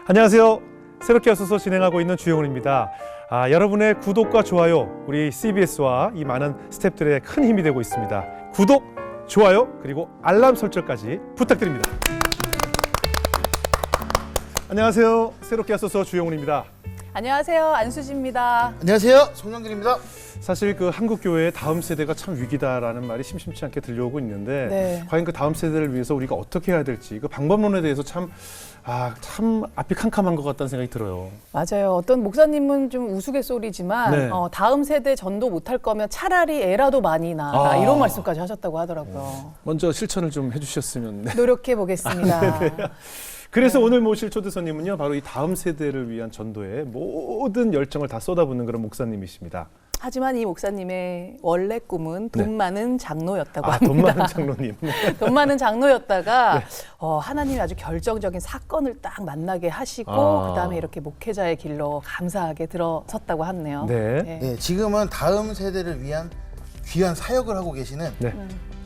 안녕하세요. 새롭게 와서서 진행하고 있는 주영훈입니다. 여러분의 구독과 좋아요, 우리 CBS와 이 많은 스태프들의 큰 힘이 되고 있습니다. 구독, 좋아요, 그리고 알람 설정까지 부탁드립니다. 안녕하세요. 새롭게 와서서 주영훈입니다. 안녕하세요. 안수지입니다. 안녕하세요. 송영길입니다. 사실 그 한국 교회의 다음 세대가 참 위기다라는 말이 심심치 않게 들려오고 있는데 네. 과연 그 다음 세대를 위해서 우리가 어떻게 해야 될지 그 방법론에 대해서 참 앞이 캄캄한 것 같다는 생각이 들어요. 맞아요. 어떤 목사님은 좀 우스갯소리지만 네. 다음 세대 전도 못할 거면 차라리 애라도 많이 낳아라 이런 말씀까지 하셨다고 하더라고요. 먼저 실천을 좀 해주셨으면. 네. 노력해 보겠습니다. 그래서 오늘 모실 초대손님은요, 바로 이 다음 세대를 위한 전도에 모든 열정을 다 쏟아붓는 그런 목사님이십니다. 하지만 이 목사님의 원래 꿈은 돈 많은 장로였다고 돈 합니다. 많은 장로님. 돈 많은 장로였다가 네. 하나님이 아주 결정적인 사건을 딱 만나게 하시고 그다음에 이렇게 목회자의 길로 감사하게 들어섰다고 하네요. 네. 네, 지금은 다음 세대를 위한 귀한 사역을 하고 계시는 네.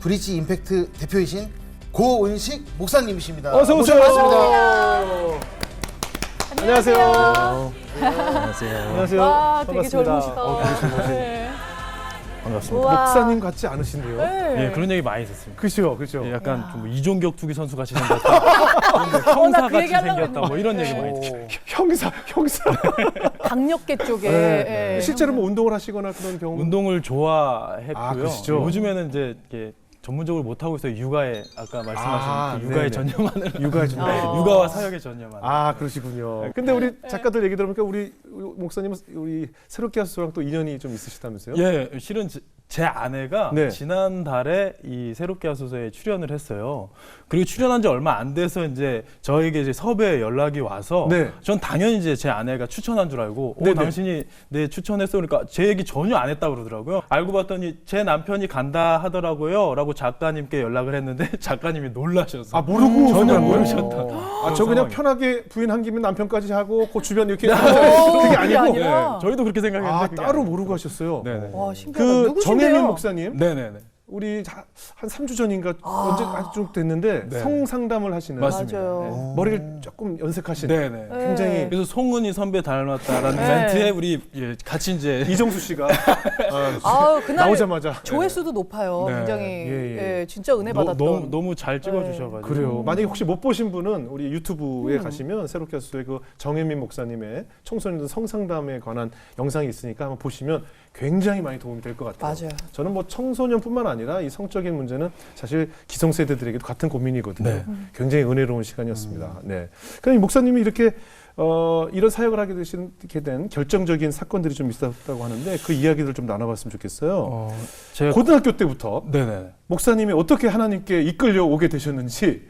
브릿지 임팩트 대표이신 고은식 목사님이십니다. 어서 오세요. 반갑습니다. 안녕하세요. 안녕하세요. 안녕하세요. 와, 되게 반갑습니다. 젊으시다. 네. 반갑습니다. 우와. 목사님 같지 않으신데요? 네. 예, 그런 얘기 많이 듣습니다. 그죠. 예, 약간 좀 이종격 투기 선수 같이 생겼다. 형사 그 같이 얘기 하려고 생겼다. 뭐 이런 얘기 많이 오, 듣습니다. 형사. 강력계 쪽에 네. 예. 실제로 뭐 운동을 하시거나 그런 경우? 운동을 좋아했고요. 그러시죠? 요즘에는 이제 이렇게 전문적으로 못 하고 있어요. 육아에 아까 말씀하신 그 육아에 네네. 전념하는 육아에 좀. 육아와 사역에 전념하는. 그러시군요. 근데 우리 작가들 얘기 들어보니까 우리 목사님은 우리 새롭게 하소서랑 또 인연이 좀 있으시다면서요? 예, 실은 제 아내가 네. 지난달에 이 새롭게 하소서에 출연을 했어요. 그리고 출연한 지 얼마 안 돼서 이제 저에게 이제 섭외 연락이 와서 네. 전 당연히 이제 제 아내가 추천한 줄 알고 네네. 당신이 내 추천했어 그러니까 제 얘기 전혀 안 했다고 그러더라고요. 알고 봤더니 제 남편이 간다 하더라고요 라고 작가님께 연락을 했는데 작가님이 놀라셔서 모르고 전혀 그냥 모르셨다. 저 그냥 상황이. 편하게 부인 한 김에 남편까지 하고 그 주변 이렇게 그게 그게 아니고 아니라? 저희도 그렇게 생각했는데 그게 따로 아니고. 모르고 하셨어요. 네네. 와, 신기하다. 그 누구신데요? 정혜민 목사님 네네네. 우리 한 3주 전인가 언제 아주 좀 됐는데 네. 성상담을 하시는 맞습니다. 맞아요. 네. 머리를 조금 연색하신 네네. 굉장히 그래서 송은이 선배 닮았다라는 네. 멘트에 우리 같이 이제 이정수 씨가 그날 나오자마자 조회수도 높아요. 네. 굉장히 예. 진짜 은혜 받았던. 너무 잘 찍어주셔가지고. 그래요. 만약에 혹시 못 보신 분은 우리 유튜브에 가시면 새롭게 하소서의 그 정혜민 목사님의 청소년들 성상담에 관한 영상이 있으니까 한번 보시면 굉장히 많이 도움이 될 것 같아요. 맞아요. 저는 뭐 청소년뿐만 아니라 이 성적인 문제는 사실 기성세대들에게도 같은 고민이거든요. 네. 굉장히 은혜로운 시간이었습니다. 네. 그럼 이 목사님이 이렇게 이런 사역을 하게 된 결정적인 사건들이 좀 있었다고 하는데 그 이야기들 좀 나눠봤으면 좋겠어요. 제가 고등학교 때부터 네네. 목사님이 어떻게 하나님께 이끌려 오게 되셨는지.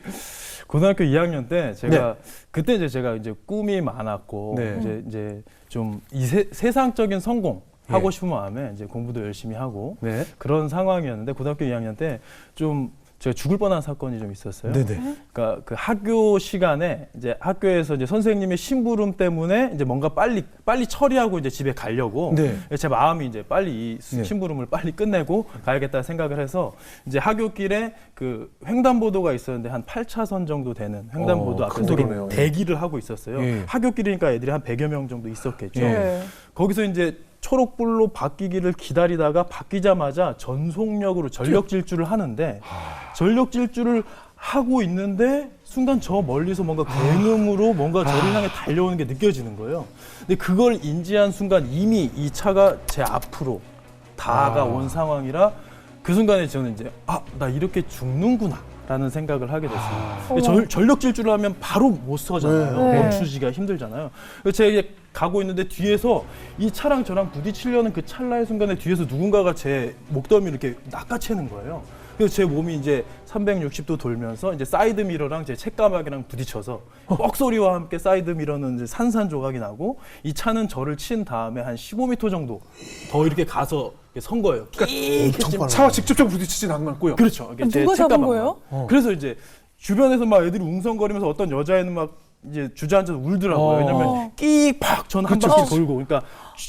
고등학교 2학년 때 제가 네. 그때 이제 제가 이제 꿈이 많았고 네. 이제 좀 이 세상적인 성공 하고 예. 싶은 마음에 이제 공부도 열심히 하고 네. 그런 상황이었는데 고등학교 2학년 때 좀 제가 죽을 뻔한 사건이 좀 있었어요. 네네. 그러니까 그 학교 시간에 이제 학교에서 이제 선생님의 심부름 때문에 이제 뭔가 빨리 처리하고 이제 집에 가려고 네. 제 마음이 이제 빨리 이 네. 심부름을 빨리 끝내고 가야겠다 생각을 해서 이제 하굣길에 그 횡단보도가 있었는데 한 8차선 정도 되는 횡단보도 큰 앞에서 도로네요. 대기를 하고 있었어요. 예. 하굣길이니까 애들이 한 100여 명 정도 있었겠죠. 예. 거기서 이제 초록불로 바뀌기를 기다리다가 바뀌자마자 전속력으로 전력 질주를 하는데 전력 질주를 하고 있는데 순간 저 멀리서 뭔가 굉음으로 뭔가 저를 향해 달려오는 게 느껴지는 거예요. 근데 그걸 인지한 순간 이미 이 차가 제 앞으로 다가온 상황이라 그 순간에 저는 이제 나 이렇게 죽는구나 라는 생각을 하게 됐어요. 전력 질주를 하면 바로 못 서잖아요. 네. 멈추기가 힘들잖아요. 그래서 제가 이제 가고 있는데 뒤에서 이 차랑 저랑 부딪히려는 그 찰나의 순간에 뒤에서 누군가가 제 목덜미를 이렇게 낚아채는 거예요. 그래서 제 몸이 이제 360도 돌면서 이제 사이드 미러랑 제 책가방이랑 부딪혀서 뻑 소리와 함께 사이드 미러는 이제 산산조각이 나고 이 차는 저를 친 다음에 한 15m 정도 더 이렇게 가서 선 거예요. 차와 직접적으로 부딪히진 않았고요. 그렇죠. 이게 제 누가 잡은 책가방만. 거예요? 그래서 이제 주변에서 막 애들이 웅성거리면서 어떤 여자애는 막 이제 주저앉아서 울더라고요. 왜냐면 끼익팍 저는 한 바퀴 돌고, 그러니까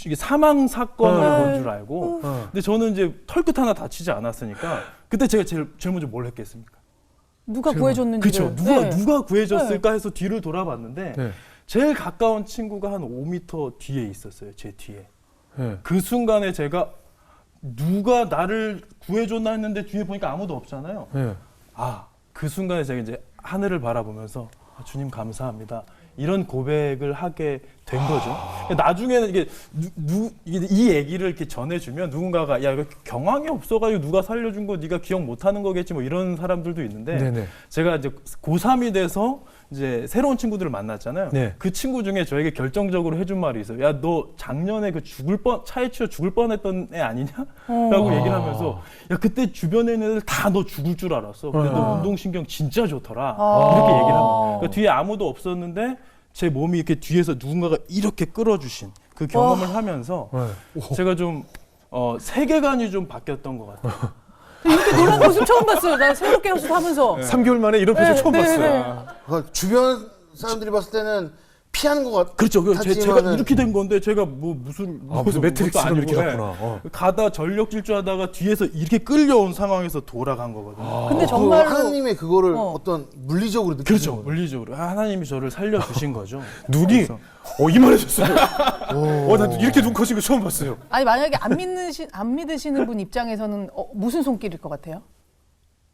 이게 사망 사건을 본 줄 알고. 근데 저는 이제 털끝 하나 다치지 않았으니까 그때 제가 제일 먼저 뭘 했겠습니까? 누가 구해줬는지. 그렇죠. 누가 구해줬을까 해서 뒤를 돌아봤는데 네. 제일 가까운 친구가 한 5m 뒤에 있었어요. 제 뒤에. 네. 그 순간에 제가 누가 나를 구해줬나 했는데 뒤에 보니까 아무도 없잖아요. 네. 그 순간에 제가 이제 하늘을 바라보면서 주님 감사합니다. 이런 고백을 하게 된 거죠. 나중에는 이게 이 얘기를 이렇게 전해주면 누군가가 야 이거 경황이 없어가지고 누가 살려준 거 네가 기억 못하는 거겠지 뭐 이런 사람들도 있는데 네네. 제가 이제 고3이 돼서 이제 새로운 친구들을 만났잖아요. 네. 그 친구 중에 저에게 결정적으로 해준 말이 있어요. 야 너 작년에 그 차에 치여 죽을 뻔했던 애 아니냐? 라고 얘기를 하면서 야 그때 주변에 있는 애들 다 너 죽을 줄 알았어. 근데 너 운동신경 진짜 좋더라. 이렇게 얘기를 하면 그러니까 뒤에 아무도 없었는데 제 몸이 이렇게 뒤에서 누군가가 이렇게 끌어주신 그 경험을 하면서 제가 좀 세계관이 좀 바뀌었던 것 같아요. 이렇게 놀란 모습 처음 봤어요. 나 새롭게 연습하면서. 3개월 만에 이런 표정 처음 봤어요. 그러니까 주변 사람들이 봤을 때는 피하는 것 같. 그렇죠. 제가 하지만은- 이렇게 된 건데 제가 무슨 매트릭스처럼 것도 이렇게 아니고, 갔구나. 가다 전력 질주하다가 뒤에서 이렇게 끌려온 상황에서 돌아간 거거든요. 근데 그 정말로 하나님의 그거를 어. 어떤 물리적으로 느끼는 그렇죠. 거예요. 물리적으로 하나님이 저를 살려주신 거죠. 눈이 그래서 이만해졌어요. 나 이렇게 눈 커진 거 처음 봤어요. 아니 만약에 안 믿으시는 분 입장에서는 무슨 손길일 것 같아요?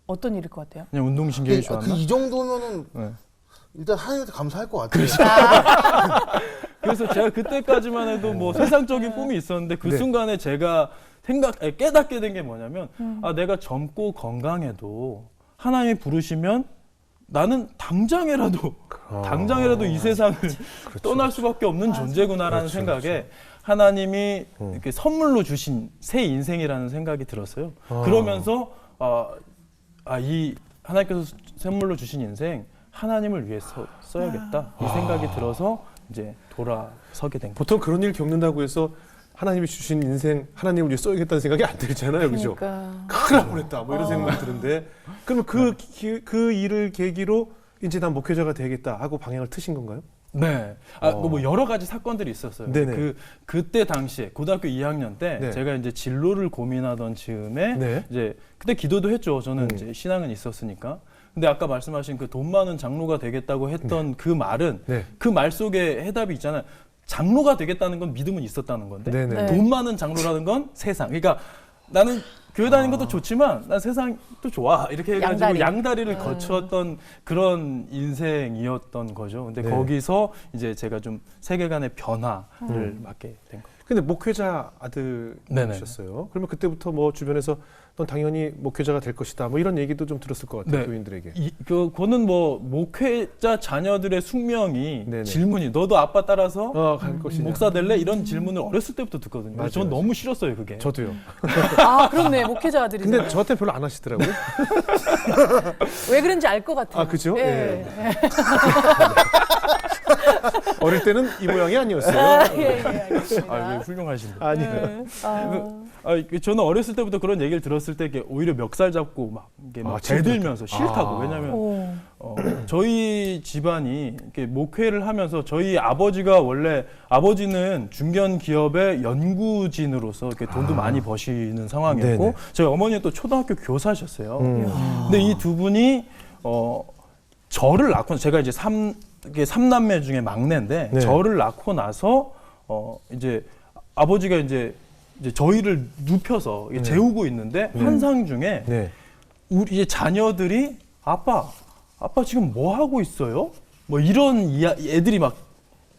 어떤 일일 것 같아요? 그냥 운동신경이 좋았나? 이 정도면은 네. 일단 하나님한테 감사할 것 같아요. 그래서 제가 그때까지만 해도 뭐 세상적인 꿈이 있었는데 그 네. 순간에 제가 깨닫게 된 게 뭐냐면 내가 젊고 건강해도 하나님이 부르시면 나는 당장이라도 이 세상을 떠날 수밖에 없는 존재구나라는 생각에 하나님이 이렇게 선물로 주신 새 인생이라는 생각이 들었어요. 그러면서 이 하나님께서 선물로 주신 인생 하나님을 위해서 써야겠다 이 생각이 들어서 이제 돌아서게 된 거죠. 보통 그런 일 겪는다고 해서 하나님이 주신 인생 하나님을 위해 써야겠다는 생각이 안 들잖아요. 그죠? 그러니까. 큰일 날 뻔했다. 뭐 이런 생각이 드는데 그러면 그 일을 계기로 이제 난 목회자가 되겠다 하고 방향을 트신 건가요? 네. 뭐 여러 가지 사건들이 있었어요. 네네. 그때 당시에 고등학교 2학년 때 네. 제가 이제 진로를 고민하던 즈음에 네. 이제 그때 기도도 했죠. 저는 이제 신앙은 있었으니까. 근데 아까 말씀하신 그 돈 많은 장로가 되겠다고 했던 그 말은 네. 그 말 속에 해답이 있잖아요. 장로가 되겠다는 건 믿음은 있었다는 건데 네네. 네. 돈 많은 장로라는 건 세상. 그러니까 나는 교회 다니는 것도 좋지만 난 세상도 좋아. 이렇게 해가지고 양다리를 거쳤던 그런 인생이었던 거죠. 근데 네. 거기서 이제 제가 좀 세계관의 변화를 맡게 된 거예요. 근데 목회자 아들이셨어요. 그러면 그때부터 뭐 주변에서 넌 당연히 목회자가 될 것이다. 뭐 이런 얘기도 좀 들었을 것 같아요. 네. 교인들에게. 그거는 뭐 목회자 자녀들의 숙명이 네네. 질문이 너도 아빠 따라서 갈 것이냐. 목사 될래? 이런 질문을 어렸을 때부터 듣거든요. 맞아요, 전 맞아요. 너무 싫었어요, 그게. 저도요. 그렇네. 목회자들이. 근데 저한테 별로 안 하시더라고요. 왜 그런지 알 것 같아요. 그죠? 예. 어릴 때는 이 모양이 아니었어요. 예, 알겠습니다. 왜 훌륭하신데. 아니요. 저는 어렸을 때부터 그런 얘기를 들었을 때 이게 오히려 멱살 잡고 막 이게 막 대들면서 싫다고. 왜냐하면 저희 집안이 이렇게 목회를 하면서 저희 아버지가 원래 아버지는 중견 기업의 연구진으로서 이렇게 돈도 많이 버시는 상황이었고 네네. 저희 어머니는 또 초등학교 교사셨어요. 근데 이 두 분이 저를 낳고 제가 이제 삼남매 중에 막내인데 네. 저를 낳고 나서 이제 아버지가 이제 저희를 눕혀서 재우고 있는데 환상 중에 네. 우리 이제 자녀들이 아빠 지금 뭐 하고 있어요? 뭐 이런 애들이 막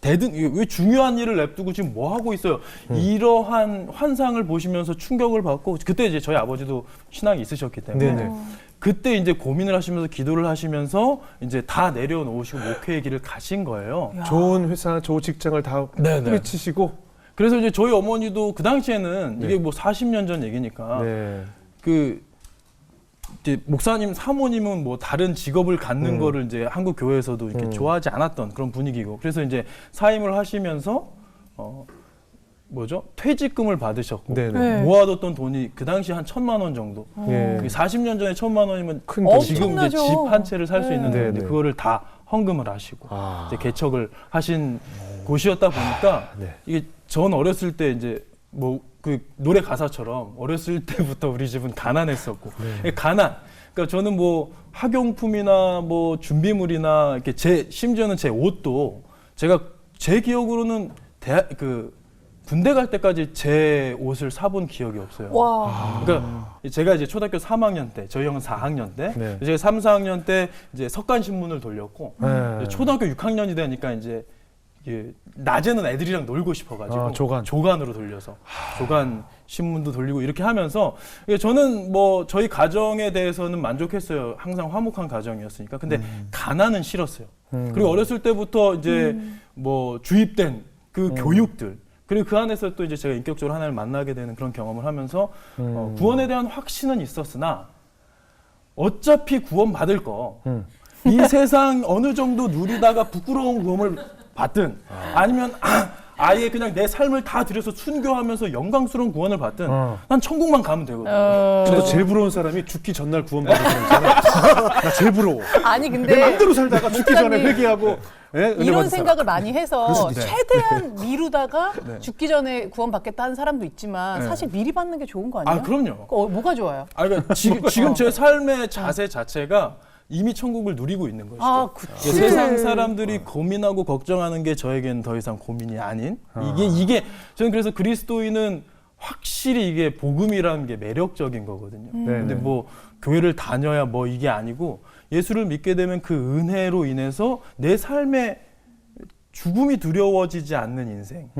왜 중요한 일을 냅두고 지금 뭐 하고 있어요? 이러한 환상을 보시면서 충격을 받고 그때 이제 저희 아버지도 신앙이 있으셨기 때문에 네네. 그때 이제 고민을 하시면서 기도를 하시면서 이제 다 내려놓으시고 목회의 길을 가신 거예요. 좋은 회사, 좋은 직장을 다 네네. 뿌리치시고. 그래서 이제 저희 어머니도 그 당시에는 네. 이게 뭐 40년 전 얘기니까 네. 이제 목사님, 사모님은 뭐 다른 직업을 갖는 거를 이제 한국 교회에서도 이렇게 좋아하지 않았던 그런 분위기고 그래서 이제 사임을 하시면서 퇴직금을 받으셨고 네네. 네. 모아뒀던 돈이 그 당시 한 1,000만 원 정도. 예. 40년 전에 1,000만 원이면 큰 지금 이제 엄청나죠. 집 한 채를 살 수 네. 있는데 네, 네. 그거를 다 헌금을 하시고 아. 이제 개척을 하신 곳이었다 보니까 네. 이게 전 어렸을 때 이제 뭐 그 노래 가사처럼 어렸을 때부터 우리 집은 가난했었고 가난. 그러니까 저는 뭐 학용품이나 뭐 준비물이나 이렇게 심지어는 제 옷도 제가 제 기억으로는 군대 갈 때까지 제 옷을 사본 기억이 없어요. 와. 그러니까 제가 이제 초등학교 3학년 때, 저희 형은 4학년 때, 네. 제가 3, 4학년 때 이제 석간 신문을 돌렸고 네. 이제 초등학교 6학년이 되니까 이제 낮에는 애들이랑 놀고 싶어가지고 조간으로 돌려서 조간 신문도 돌리고 이렇게 하면서 저는 뭐 저희 가정에 대해서는 만족했어요. 항상 화목한 가정이었으니까. 근데 가난은 싫었어요. 그리고 어렸을 때부터 이제 뭐 주입된 그 교육들. 그리고 그 안에서 또 이제 제가 인격적으로 하나님을 만나게 되는 그런 경험을 하면서 구원에 대한 확신은 있었으나 어차피 구원 받을 거 이 세상 어느 정도 누리다가 부끄러운 구원을 받든 아니면 아예 그냥 내 삶을 다 들여서 순교하면서 영광스러운 구원을 받든 난 천국만 가면 되거든요. 저도 제일 부러운 사람이 죽기 전날 구원받은 사람 있잖아요. 나 제일 부러워. 아니 내 근데 마음대로 살다가 죽기 전에 회개하고 이런 생각을 많이 해서 그렇습니다. 최대한 미루다가 죽기 전에 구원받겠다 하는 사람도 있지만 네. 사실 미리 받는 게 좋은 거 아니에요? 아 그럼요. 뭐가 좋아요? 그러니까 지금 제 삶의 자세 자체가 이미 천국을 누리고 있는 것이죠. 아, 그치. 세상 사람들이 고민하고 걱정하는 게 저에겐 더 이상 고민이 아닌 이게 저는 그래서 그리스도인은 확실히 이게 복음이라는 게 매력적인 거거든요. 근데 뭐 교회를 다녀야 뭐 이게 아니고 예수를 믿게 되면 그 은혜로 인해서 내 삶에 죽음이 두려워지지 않는 인생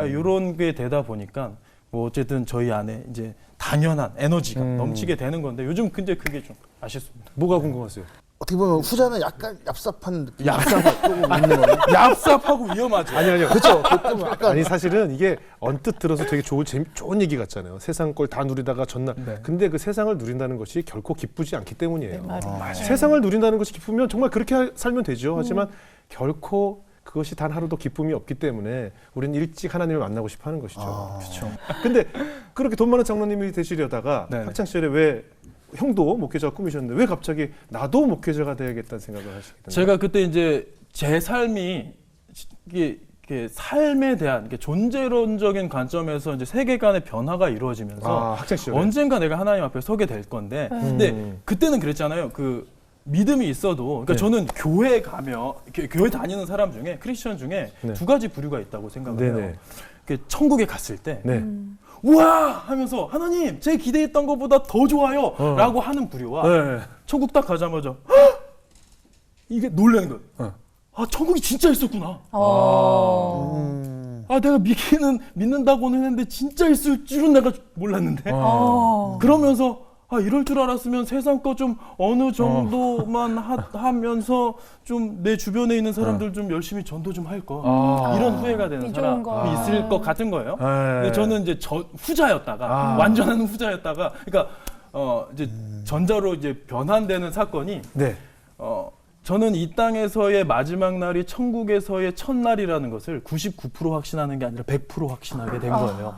이런 게 되다 보니까 뭐 어쨌든 저희 안에 이제 당연한 에너지가 넘치게 되는 건데 요즘 근데 그게 좀 아쉽습니다. 뭐가 궁금하세요? 어떻게 보면 후자는 약간 얍삽한 느낌. 조금 있는 거예요. 얍삽하고 위험하죠. 아니요. 그렇죠. 조금 약간 아니 사실은 이게 언뜻 들어서 되게 좋은 얘기 같잖아요. 세상 걸 다 누리다가 전날. 네. 근데 그 세상을 누린다는 것이 결코 기쁘지 않기 때문이에요. 맞아요. 세상을 누린다는 것이 기쁘면 정말 그렇게 살면 되죠. 하지만 결코 그것이 단 하루도 기쁨이 없기 때문에 우리는 일찍 하나님을 만나고 싶어 하는 것이죠. 그렇죠. 근데 그렇게 돈 많은 장로님이 되시려다가 네네. 학창 시절에 왜 형도 목회자가 꿈이셨는데 왜 갑자기 나도 목회자가 돼야겠다는 생각을 하시게 됐나요? 제가 그때 이제 제 삶이 이게 삶에 대한 존재론적인 관점에서 이제 세계관의 변화가 이루어지면서 학창 시절에 언젠가 내가 하나님 앞에 서게 될 건데 근데 그때는 그랬잖아요. 그 믿음이 있어도 그러니까 저는 교회 가면 교회 다니는 사람 중에 크리스천 중에 두 가지 부류가 있다고 생각을 해요. 천국에 갔을 때 우와 하면서 하나님 제 기대했던 것보다 더 좋아요 라고 하는 부류와 천국 딱 가자마자 헉! 이게 놀라는 거예요. 아 천국이 진짜 있었구나. 아 내가 믿는다고는 했는데 진짜 있을 줄은 내가 몰랐는데 그러면서 이럴 줄 알았으면 세상 거 좀 어느 정도만 하면서 좀 내 주변에 있는 사람들 좀 열심히 전도 좀 할 거. 이런 후회가 되는 사람이 있을 것 같은 거예요. 근데 저는 이제 후자였다가 완전한 후자였다가 그러니까 이제 전자로 이제 변환되는 사건이 저는 이 땅에서의 마지막 날이 천국에서의 첫날이라는 것을 99% 확신하는 게 아니라 100% 확신하게 된 거예요.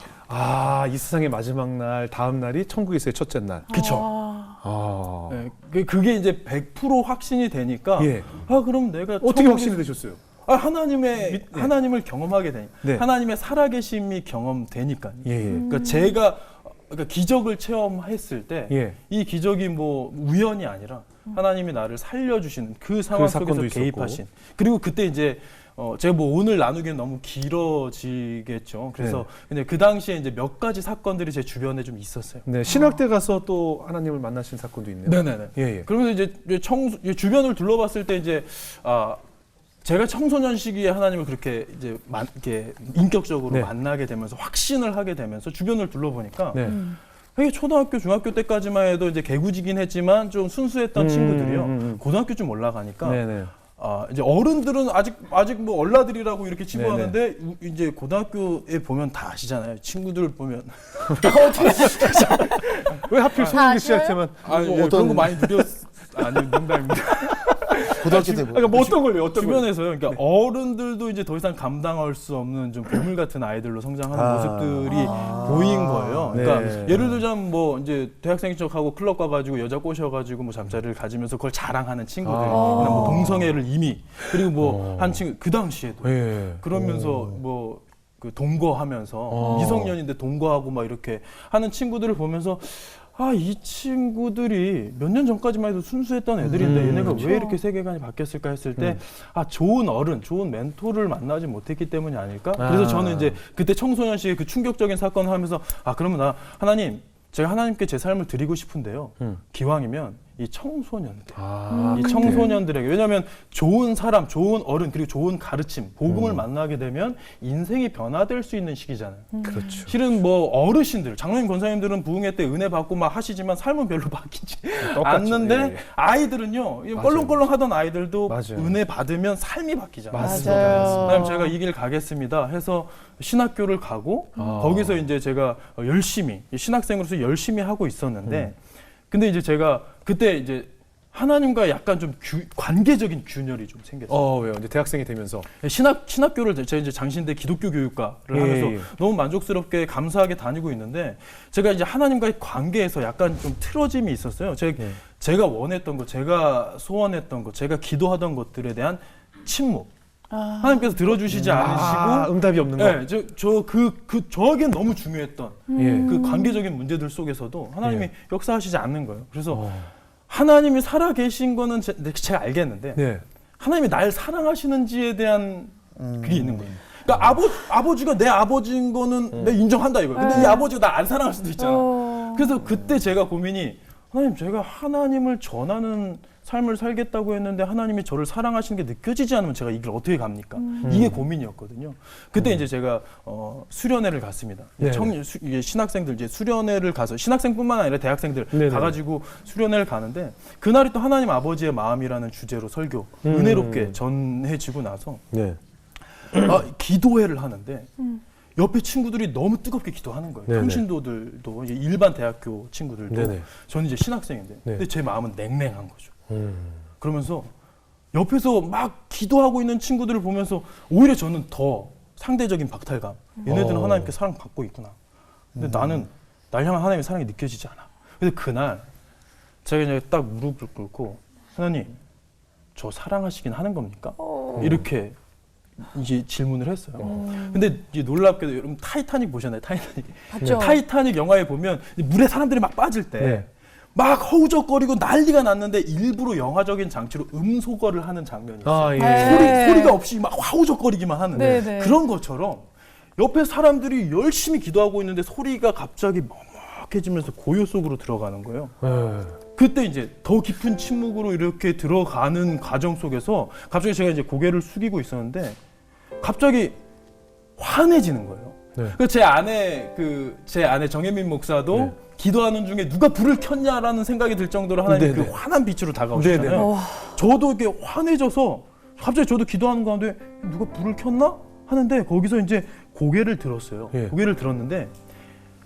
이 세상의 마지막 날, 다음 날이 천국에서의 첫째 날. 그렇죠. 네, 그게 이제 100% 확신이 되니까 그럼 내가 어떻게 확신이 되셨어요? 하나님을 경험하게 되니까 하나님의 살아계심이 경험되니까요. 그러니까 제가 기적을 체험했을 때 이 기적이 뭐 우연이 아니라 하나님이 나를 살려주시는 그 상황 속에서 개입하신. 그리고 그때 이제 제가 뭐 오늘 나누기는 너무 길어지겠죠. 그래서 근데 그 당시에 이제 몇 가지 사건들이 제 주변에 좀 있었어요. 신학대 가서 또 하나님을 만나신 사건도 있네요. 네네네. 그러면서 이제 주변을 둘러봤을 때 이제 제가 청소년 시기에 하나님을 그렇게 이제 이렇게 인격적으로 만나게 되면서 확신을 하게 되면서 주변을 둘러보니까. 이게 초등학교, 중학교 때까지만 해도 이제 개구지긴 했지만 좀 순수했던 친구들이요. 고등학교 좀 올라가니까 이제 어른들은 아직 뭐 얼라들이라고 이렇게 치부하는데 이제 고등학교에 보면 다 아시잖아요. 친구들 보면 왜 하필 손흥민 씨한테만 그런 거 많이 아니 농담입니다. 고등학교 때 그러니까 뭐 어떤 걸요? 어떤 주변에서요. 그러니까 어른들도 이제 더 이상 감당할 수 없는 좀 괴물 같은 아이들로 성장하는 모습들이 보인 거예요. 그러니까 예를 들자면 뭐 이제 대학생인 척하고 클럽 가가지고 여자 꼬셔가지고 뭐 잠자리를 가지면서 그걸 자랑하는 친구들, 뭐 동성애를 이미 그리고 뭐 한 친구 그 당시에도 그러면서 뭐 그 동거하면서 미성년인데 동거하고 막 이렇게 하는 친구들을 보면서 이 친구들이 몇 년 전까지만 해도 순수했던 애들인데 얘네가 왜 이렇게 세계관이 바뀌었을까 했을 때 좋은 어른, 좋은 멘토를 만나지 못했기 때문이 아닐까? 그래서 저는 이제 그때 청소년 시의 그 충격적인 사건을 하면서 그러면 나 하나님, 제가 하나님께 제 삶을 드리고 싶은데요. 기왕이면 이 청소년들, 이 청소년들에게, 왜냐하면 좋은 사람, 좋은 어른, 그리고 좋은 가르침, 복음을 만나게 되면 인생이 변화될 수 있는 시기잖아요. 그렇죠. 실은 뭐 어르신들, 장로님 권사님들은 부흥회 때 은혜 받고 막 하시지만 삶은 별로 바뀌지 않는데 예. 아이들은요, 껄렁껄렁 하던 아이들도 맞아요. 은혜 받으면 삶이 바뀌잖아요. 맞아요. 그다음 제가 이 길 가겠습니다 해서 신학교를 가고 거기서 이제 제가 열심히 신학생으로서 열심히 하고 있었는데 근데 이제 제가 그때 이제 하나님과 약간 좀 관계적인 균열이 좀 생겼어요. 왜요? 이제 대학생이 되면서. 신학교를 제가 이제 장신대 기독교 교육과를 하면서 너무 만족스럽게 감사하게 다니고 있는데 제가 이제 하나님과의 관계에서 약간 좀 틀어짐이 있었어요. 제가 원했던 것, 제가 소원했던 것, 제가 기도하던 것들에 대한 침묵. 하나님께서 들어주시지 않으시고 응답이 없는 거. 네, 저에겐 너무 중요했던 예. 그 관계적인 문제들 속에서도 하나님이 역사하시지 않는 거예요. 그래서 하나님이 살아 계신 거는 제가 알겠는데 네. 하나님이 날 사랑하시는지에 대한 그게 있는 거예요. 그러니까 아버지가 내 아버지인 거는 내가 인정한다 이거예요. 근데 이 아버지가 날 안 사랑할 수도 있잖아. 그래서 그때 제가 고민이 하나님, 제가 하나님을 전하는 삶을 살겠다고 했는데 하나님이 저를 사랑하시는 게 느껴지지 않으면 제가 이 길 어떻게 갑니까? 이게 고민이었거든요. 그때 이제 제가 수련회를 갔습니다. 네. 이게 신학생들 이제 수련회를 가서 신학생뿐만 아니라 대학생들 네네. 가가지고 수련회를 가는데 그날이 또 하나님 아버지의 마음이라는 주제로 설교 은혜롭게 전해지고 나서 네. 기도회를 하는데 옆에 친구들이 너무 뜨겁게 기도하는 거예요. 네네. 평신도들도 이제 일반 대학교 친구들도 네네. 저는 이제 신학생인데 네. 근데 제 마음은 냉랭한 거죠. 그러면서 옆에서 막 기도하고 있는 친구들을 보면서 오히려 저는 더 상대적인 박탈감. 얘네들은 하나님께 사랑받고 있구나. 근데 나는 날 향한 하나님의 사랑이 느껴지지 않아. 근데 그날 제가 이제 딱 무릎을 꿇고 하나님, 저 사랑하시긴 하는 겁니까? 이렇게 이제 질문을 했어요. 근데 이제 놀랍게도 여러분 타이타닉 보셨나요? 타이타닉. 봤죠. 타이타닉 영화에 보면 물에 사람들이 막 빠질 때 막 허우적거리고 난리가 났는데 일부러 영화적인 장치로 음소거를 하는 장면이 있어요. 네. 소리가 없이 막 허우적거리기만 하는 네네. 그런 것처럼 옆에 사람들이 열심히 기도하고 있는데 소리가 갑자기 먹먹해지면서 고요 속으로 들어가는 거예요. 그때 이제 더 깊은 침묵으로 이렇게 들어가는 과정 속에서 갑자기 제가 이제 고개를 숙이고 있었는데 갑자기 환해지는 거예요. 그 제 아내 정혜민 목사도 기도하는 중에 누가 불을 켰냐라는 생각이 들 정도로 하나님 그 환한 빛으로 다가오시잖아요. 저도 이렇게 환해져서 갑자기 저도 기도하는 가운데 누가 불을 켰나 하는데 거기서 이제 고개를 들었어요. 고개를 들었는데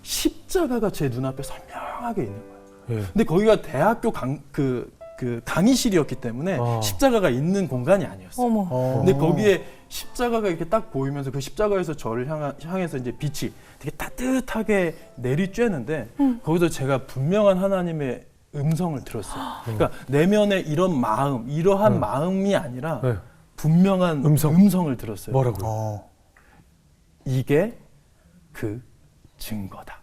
십자가가 제 눈앞에 선명하게 있는 거예요. 근데 거기가 대학교 강의실이었기 때문에 십자가가 있는 공간이 아니었어요. 근데 거기에 십자가가 이렇게 딱 보이면서 그 십자가에서 저를 향해서 이제 빛이 되게 따뜻하게 내리쬐는데 거기서 제가 분명한 하나님의 음성을 들었어요. 그러니까 내면에 이런 마음, 이러한 마음이 아니라 분명한 음성을 들었어요. 뭐라고요? 이게 그 증거다.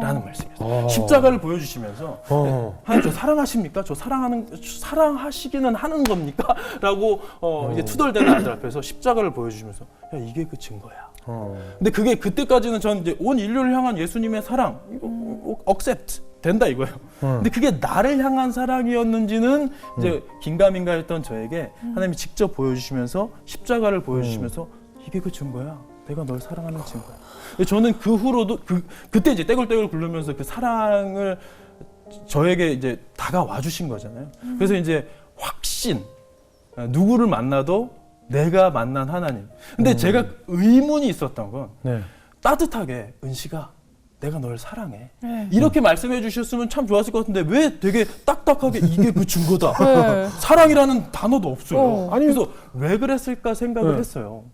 라는 말씀이었어요. 십자가를 보여주시면서 하나님 저 사랑하십니까? 저 사랑하시기는 하는 겁니까? 라고 이제 투덜대는 아들 앞에서 십자가를 보여주시면서 야 이게 그 증거야. 근데 그게 그때까지는 전 이제 온 인류를 향한 예수님의 사랑 이거 accept 된다 이거예요. 근데 그게 나를 향한 사랑이었는지는 이제 긴가민가 했던 저에게 하나님이 직접 보여주시면서 십자가를 보여주시면서 이게 그 증거야. 내가 널 사랑하는 증거야. 저는 그 후로도 그때 이제 떼굴떼굴 굴르면서 그 사랑을 저에게 이제 다가와 주신 거잖아요. 그래서 이제 확신, 누구를 만나도 내가 만난 하나님. 근데 제가 의문이 있었던 건 따뜻하게 은식아, 내가 널 사랑해. 이렇게 말씀해 주셨으면 참 좋았을 것 같은데 왜 되게 딱딱하게 이게 그 증거다. 사랑이라는 단어도 없어요. 그래서 왜 그랬을까 생각을 했어요.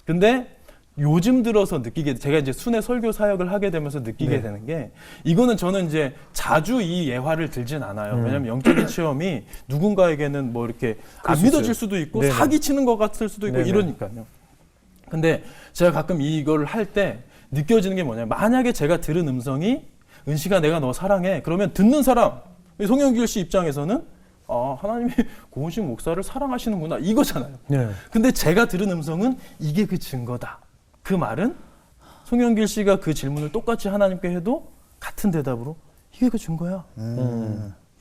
근데 요즘 들어서 제가 이제 순회 설교 사역을 하게 되면서 느끼게 되는 게 이거는 저는 이제 자주 이 예화를 들진 않아요. 왜냐하면 영적인 체험이 누군가에게는 뭐 이렇게 안 믿어질 수도 있고 사기치는 것 같을 수도 있고 이러니까요. 근데 제가 가끔 이걸 할 때 느껴지는 게 뭐냐면 만약에 제가 들은 음성이 은식아 내가 너 사랑해. 그러면 듣는 사람 송영길 씨 입장에서는 하나님이 고은식 목사를 사랑하시는구나 이거잖아요. 네. 근데 제가 들은 음성은 이게 그 증거다. 그 말은 송영길 씨가 그 질문을 똑같이 하나님께 해도 같은 대답으로 이게 그 증거야.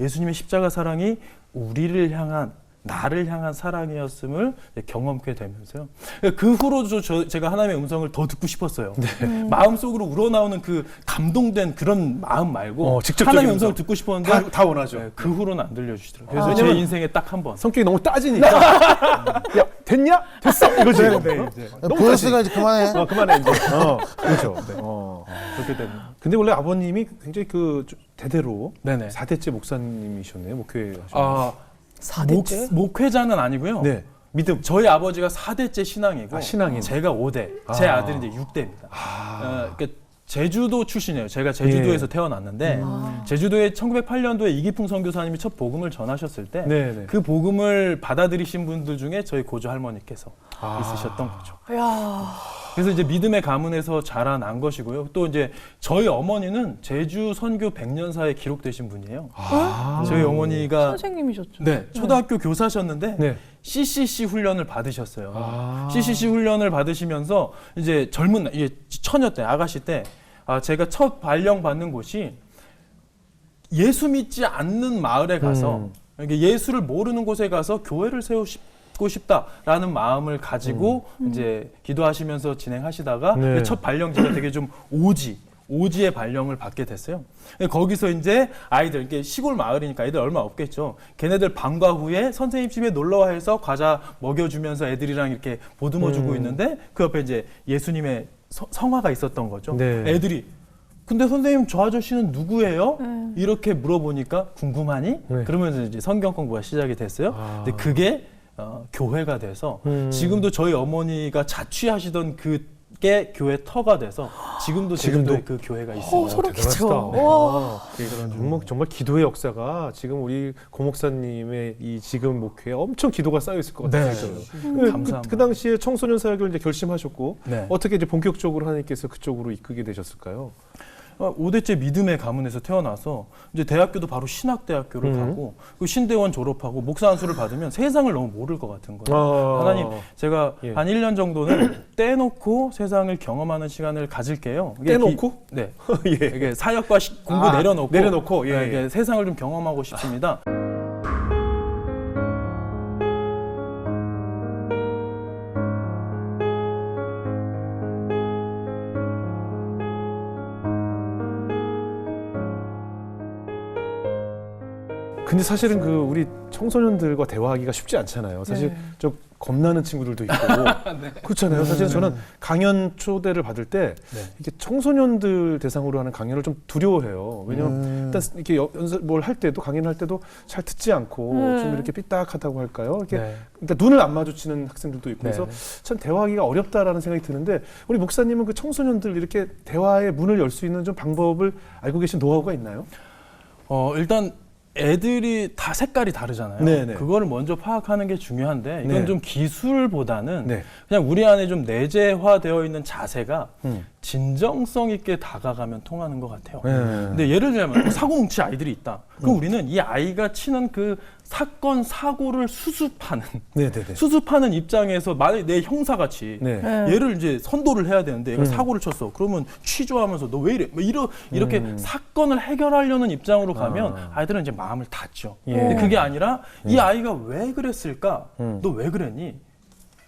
예수님의 십자가 사랑이 우리를 향한 나를 향한 사랑이었음을 경험하게 되면서요. 그 후로도 제가 하나님의 음성을 더 듣고 싶었어요. 마음속으로 우러나오는 그 감동된 그런 마음 말고 직접적인 하나님의 음성. 음성을 듣고 싶었는데 다 원하죠. 네, 그 후로는 안 들려주시더라고요. 그래서 제 왜냐면 인생에 딱 한 번. 성격이 너무 따지니까 야 됐냐? 됐어 이거지. 너무 보였으니까 이제 그만해. 그만해 이제. 그렇죠. 그렇게 됩니다. 근데 원래 아버님이 굉장히 그 대대로 네네. 4대째 목사님이셨네요. 목회 하셨네요. 4대째? 목회자는 아니고요. 네. 믿음. 저희 아버지가 4대째 신앙이고 신앙인. 제가 5대, 제 아들이 이제 6대입니다. 그러니까 제주도 출신이에요. 제가 제주도에서 태어났는데 제주도에 1908년도에 이기풍 선교사님이 첫 복음을 전하셨을 때 그 복음을 받아들이신 분들 중에 저희 고조 할머니께서 있으셨던 거죠. 야. 그래서 이제 믿음의 가문에서 자라난 것이고요. 또 이제 저희 어머니는 제주 선교 100년사에 기록되신 분이에요. 저희 어머니가 선생님이셨죠. 네, 초등학교 교사셨는데 네. CCC 훈련을 받으셨어요. CCC 훈련을 받으시면서 이제 젊은 이게 처녀 때 아가씨 때 제가 첫 발령 받는 곳이 예수 믿지 않는 마을에 가서 이게 예수를 모르는 곳에 가서 교회를 세우고 싶다라는 마음을 가지고 이제 기도하시면서 진행하시다가 네. 첫 발령지가 되게 좀 오지의 발령을 받게 됐어요. 거기서 이제 아이들, 이게 시골 마을이니까 애들 얼마 없겠죠. 걔네들 방과 후에 선생님 집에 놀러와 해서 과자 먹여주면서 애들이랑 이렇게 보듬어주고 있는데 그 옆에 이제 예수님의 성화가 있었던 거죠. 네. 애들이 근데 선생님 저 아저씨는 누구예요? 이렇게 물어보니까 궁금하니? 네. 그러면서 이제 성경 공부가 시작이 됐어요. 근데 그게 교회가 돼서 지금도 저희 어머니가 자취하시던 그게 교회 터가 돼서 지금도 제주도에 그 교회가 있습니다. 소름 끼쳐. 정말 기도의 역사가 지금 우리 고 목사님의 이 지금 목회에 엄청 기도가 쌓여 있을 것 같아요. 네. 감사합니다. 그 당시에 청소년 사역을 이제 결심하셨고 네. 어떻게 이제 본격적으로 하나님께서 그쪽으로 이끌게 되셨을까요? 5대째 믿음의 가문에서 태어나서 이제 대학교도 바로 신학대학교를 가고 그 신대원 졸업하고 목사 안수를 받으면 세상을 너무 모를 것 같은 거예요. 하나님, 제가 한 1년 정도는 떼놓고 세상을 경험하는 시간을 가질게요. 떼놓고? 네. 예. 이게 사역과 공부 내려놓고 예. 이게 세상을 좀 경험하고 싶습니다. 근데 사실은 그 우리 청소년들과 대화하기가 쉽지 않잖아요. 사실 좀 겁나는 친구들도 있고 그렇잖아요. 사실은 저는 강연 초대를 받을 때 이게 청소년들 대상으로 하는 강연을 좀 두려워해요. 왜냐하면 일단 이렇게 연습 뭘 할 때도 강연할 때도 잘 듣지 않고 좀 이렇게 삐딱하다고 할까요? 이렇게 그러니까 눈을 안 마주치는 학생들도 있고 그래서 참 대화하기가 어렵다라는 생각이 드는데 우리 목사님은 그 청소년들 이렇게 대화의 문을 열 수 있는 좀 방법을 알고 계신 노하우가 있나요? 일단 애들이 다 색깔이 다르잖아요. 네네. 그거를 먼저 파악하는 게 중요한데 이건 네. 좀 기술보다는 네. 그냥 우리 안에 좀 내재화되어 있는 자세가 진정성 있게 다가가면 통하는 것 같아요. 근데 예를 들면 사고뭉치 아이들이 있다. 그럼 우리는 이 아이가 치는 그 사건 사고를 수습하는 입장에서 만약 내 형사같이 얘를 이제 선도를 해야 되는데 얘가 사고를 쳤어. 그러면 취조하면서 너 왜 이래? 뭐 이렇게 사건을 해결하려는 입장으로 가면 아이들은 이제 마음을 닫죠. 근데 그게 아니라 이 아이가 왜 그랬을까? 너 왜 그랬니?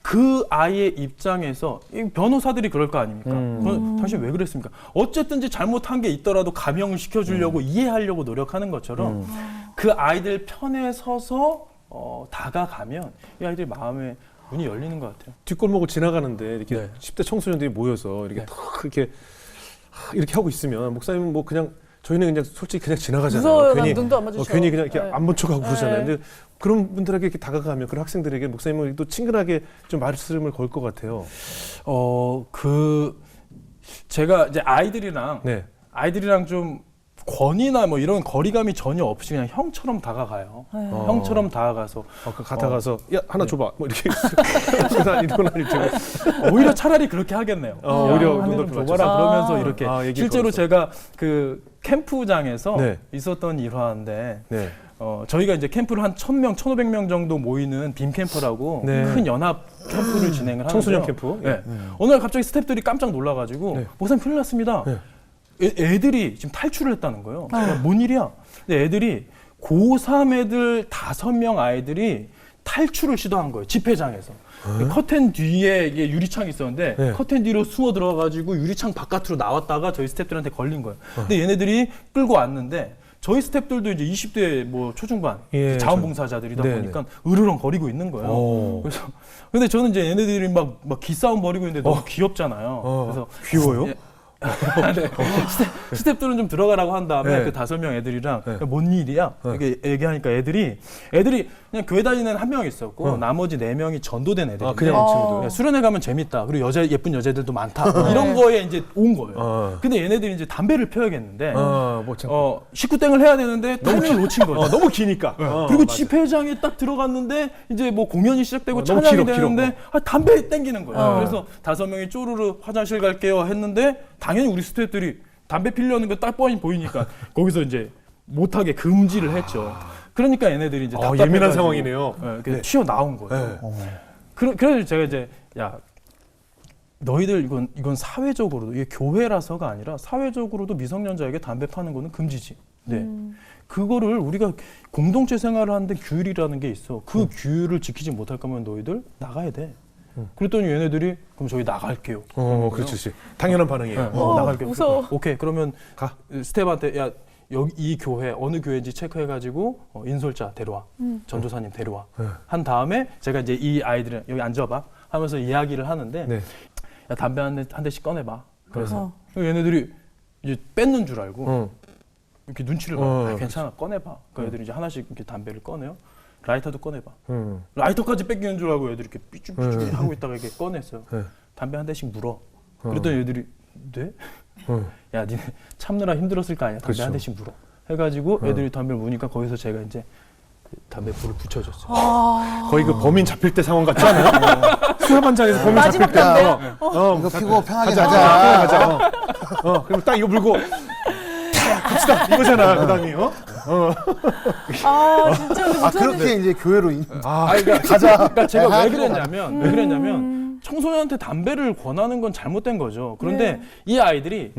그 아이의 입장에서 변호사들이 그럴 거 아닙니까? 당신 왜 그랬습니까? 어쨌든지 잘못한 게 있더라도 감형을 시켜주려고 이해하려고 노력하는 것처럼 그 아이들 편에 서서 다가가면 이 아이들 마음에 문이 열리는 것 같아요. 뒷골목을 지나가는데 이렇게 10대 청소년들이 모여서 이렇게 탁 이렇게 하고 있으면 목사님은 뭐 그냥 저희는 그냥 솔직히 그냥 지나가잖아요. 무서워요. 괜히 눈도 안 마주쳐. 괜히 그냥 이렇게 안 본 척하고 그러잖아요. 근데 그런 분들에게 이렇게 다가가면 그런 학생들에게 목사님은 또 친근하게 좀 말씀을 걸 것 같아요. 제가 이제 아이들이랑 좀 권위나 뭐 이런 거리감이 전혀 없이 그냥 형처럼 다가가요. 형처럼 다가가서 가서 야 하나 줘봐 뭐 이렇게 이런 오히려 차라리 그렇게 하겠네요. 오히려 좀 줘봐라 그러면서 이렇게 실제로 제가 그 캠프장에서 네. 있었던 일화인데 네. 저희가 이제 캠프를 한 1,000명, 1,500명 정도 모이는 빔 캠프라고 네. 큰 연합 캠프를 진행을 하는데요. 청소년 캠프. 네. 어느 날 갑자기 스태프들이 깜짝 놀라가지고 네. 목사님 큰일 났습니다. 네. 애들이 지금 탈출을 했다는 거예요. 뭔 일이야? 근데 애들이 고3 애들 5명 아이들이 탈출을 시도한 거예요. 집회장에서. 커튼 뒤에 이게 유리창이 있었는데 네. 커튼 뒤로 숨어 들어가가지고 유리창 바깥으로 나왔다가 저희 스태프들한테 걸린 거예요. 근데 얘네들이 끌고 왔는데 저희 스태프들도 이제 20대 뭐 초중반 예, 자원봉사자들이다 네네. 보니까 으르렁 거리고 있는 거예요. 오. 그래서 근데 저는 이제 얘네들이 막 기싸움 벌이고 있는데 너무 귀엽잖아요. 그래서 귀여워요? 예. 네. 스태프들은 좀 들어가라고 한 다음에 네. 그 5명 애들이랑 네. 뭔 일이야? 네. 이렇게 얘기하니까 애들이 그냥 교회 다니는 한 명 있었고 나머지 4명이 전도된 애들인데 그냥 친구들. 네, 수련회 가면 재밌다. 그리고 예쁜 여자들도 많다. 이런 거에 이제 온 거예요. 근데 얘네들이 이제 담배를 피워야겠는데 뭐 참. 식구땡을 해야 되는데 타이밍을 놓친 거죠. 너무 기니까. 그리고 집회장에 딱 들어갔는데 이제 뭐 공연이 시작되고 너무 찬양이 길어. 되는데 담배 땡기는 거예요. 그래서 5명이 쪼르르 화장실 갈게요 했는데 당연히 우리 스태프들이 담배 피려는 거 딱 뻔히 보이니까 거기서 이제 못하게 금지를 했죠. 그러니까 얘네들이 이제 답답해가지고 예민한 상황이네요. 네, 튀어 나온 거예요. 그래서 제가 이제 야 너희들 이건 사회적으로도 이게 교회라서가 아니라 사회적으로도 미성년자에게 담배 파는 거는 금지지. 네. 그거를 우리가 공동체 생활을 하는데 규율이라는 게 있어. 그 규율을 지키지 못할 거면 너희들 나가야 돼. 그랬더니 얘네들이 그럼 저희 나갈게요. 그렇지. 당연한 반응이에요. 나갈게요. 무서워. 오케이. 그러면 가. 스텝한테 야 여기 이 교회 어느 교회인지 체크해가지고 인솔자 데려와, 전도사님 데려와. 한 다음에 제가 이제 이 아이들은 여기 앉아봐 하면서 이야기를 하는데 네. 야 담배 한 대씩 꺼내봐. 그래서 얘네들이 이제 뺏는 줄 알고 이렇게 눈치를 봐. 괜찮아 꺼내봐. 그 애들이 이제 하나씩 이렇게 담배를 꺼내요. 라이터도 꺼내봐. 라이터까지 뺏기는 줄 알고 애들이 이렇게 삐죽삐죽 하고 있다가 이렇게 꺼냈어요. 담배 한 대씩 물어. 그랬더니 애들이 네? 야 니네 참느라 힘들었을 거 아니야. 담배 그렇죠. 한 대씩 물어. 해가지고 애들이 담배를 무니까 거기서 제가 이제 담배 불을 붙여줬어요. 거의 그 범인 잡힐 때 상황 같지 않아요? 수사반장에서 범인 잡힐 마지막 때. 담배. 이거 피고 편하게 가자. 자자. 그리고 딱 이거 물고 갑시다 이거잖아. 그다음이 진짜 근데 아 그렇게 이제 교회로 그러니까 제가 왜 그랬냐면 청소년한테 담배를 권하는 건 잘못된 거죠. 그런데 이 아이들이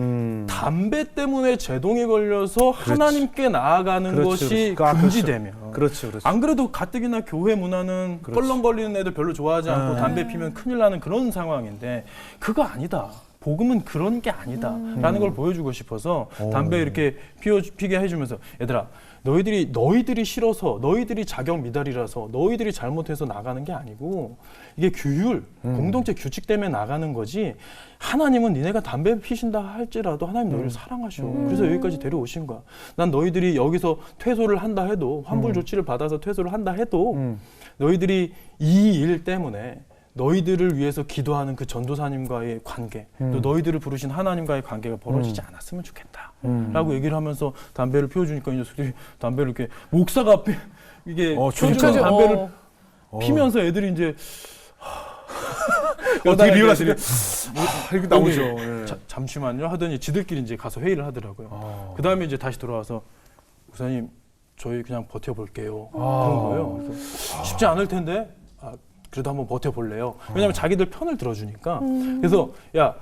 담배 때문에 제동이 걸려서 하나님께 나아가는 것이 금지되면 그렇죠. 안 그래도 가뜩이나 교회 문화는 껄렁거리는 애들 별로 좋아하지 않고 담배 피면 큰일 나는 그런 상황인데 그거 아니다. 복음은 그런 게 아니다라는 걸 보여주고 싶어서 담배 이렇게 피게 해주면서 얘들아 너희들이 싫어서 너희들이 자격 미달이라서 너희들이 잘못해서 나가는 게 아니고 이게 규율 공동체 규칙 때문에 나가는 거지 하나님은 니네가 담배 피신다 할지라도 하나님 너희를 사랑하셔. 그래서 여기까지 데려오신 거야. 난 너희들이 여기서 퇴소를 한다 해도 환불 조치를 받아서 퇴소를 한다 해도 너희들이 이 일 때문에 너희들을 위해서 기도하는 그 전도사님과의 관계, 또 너희들을 부르신 하나님과의 관계가 벌어지지 않았으면 좋겠다. 라고 얘기를 하면서 담배를 피워주니까 이 녀석들이 담배를 이렇게 목사가 앞에 이게 펴주는 담배를 피면서 애들이 이제 되게 리얼하시네. 이렇게 나오죠. 잠시만요 하더니 지들끼리 이제 가서 회의를 하더라고요. 그 다음에 이제 다시 돌아와서 목사님 저희 그냥 버텨볼게요. 그런 거예요. 그래서 쉽지 않을 텐데. 그래도 한번 버텨볼래요. 왜냐면 자기들 편을 들어주니까. 그래서 야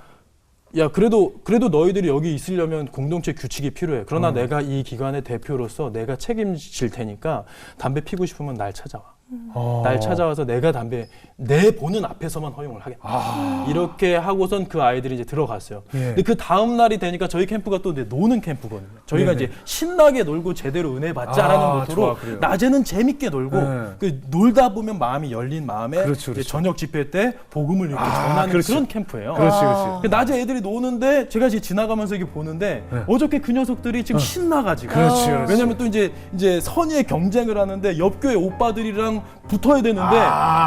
그래도 너희들이 여기 있으려면 공동체 규칙이 필요해. 그러나 내가 이 기관의 대표로서 내가 책임질 테니까 담배 피고 싶으면 날 찾아와. 날 찾아와서 내가 담배 내 보는 앞에서만 허용을 하겠다. 이렇게 하고선 그 아이들이 이제 들어갔어요. 근데 그 다음 날이 되니까 저희 캠프가 또 이제 노는 캠프거든요. 저희가 이제 신나게 놀고 제대로 은혜 받자라는 모토로 낮에는 재밌게 놀고 그 놀다 보면 마음이 열린 마음에 이제 저녁 집회 때 복음을 이렇게 전하는 그런 캠프예요. 그렇지. 낮에 애들이 노는데 제가 이제 지나가면서 이렇게 보는데 어저께 그 녀석들이 지금 신나가지고. 왜냐면 또 이제 선의의 경쟁을 하는데 옆 교회 오빠들이랑 붙어야 되는데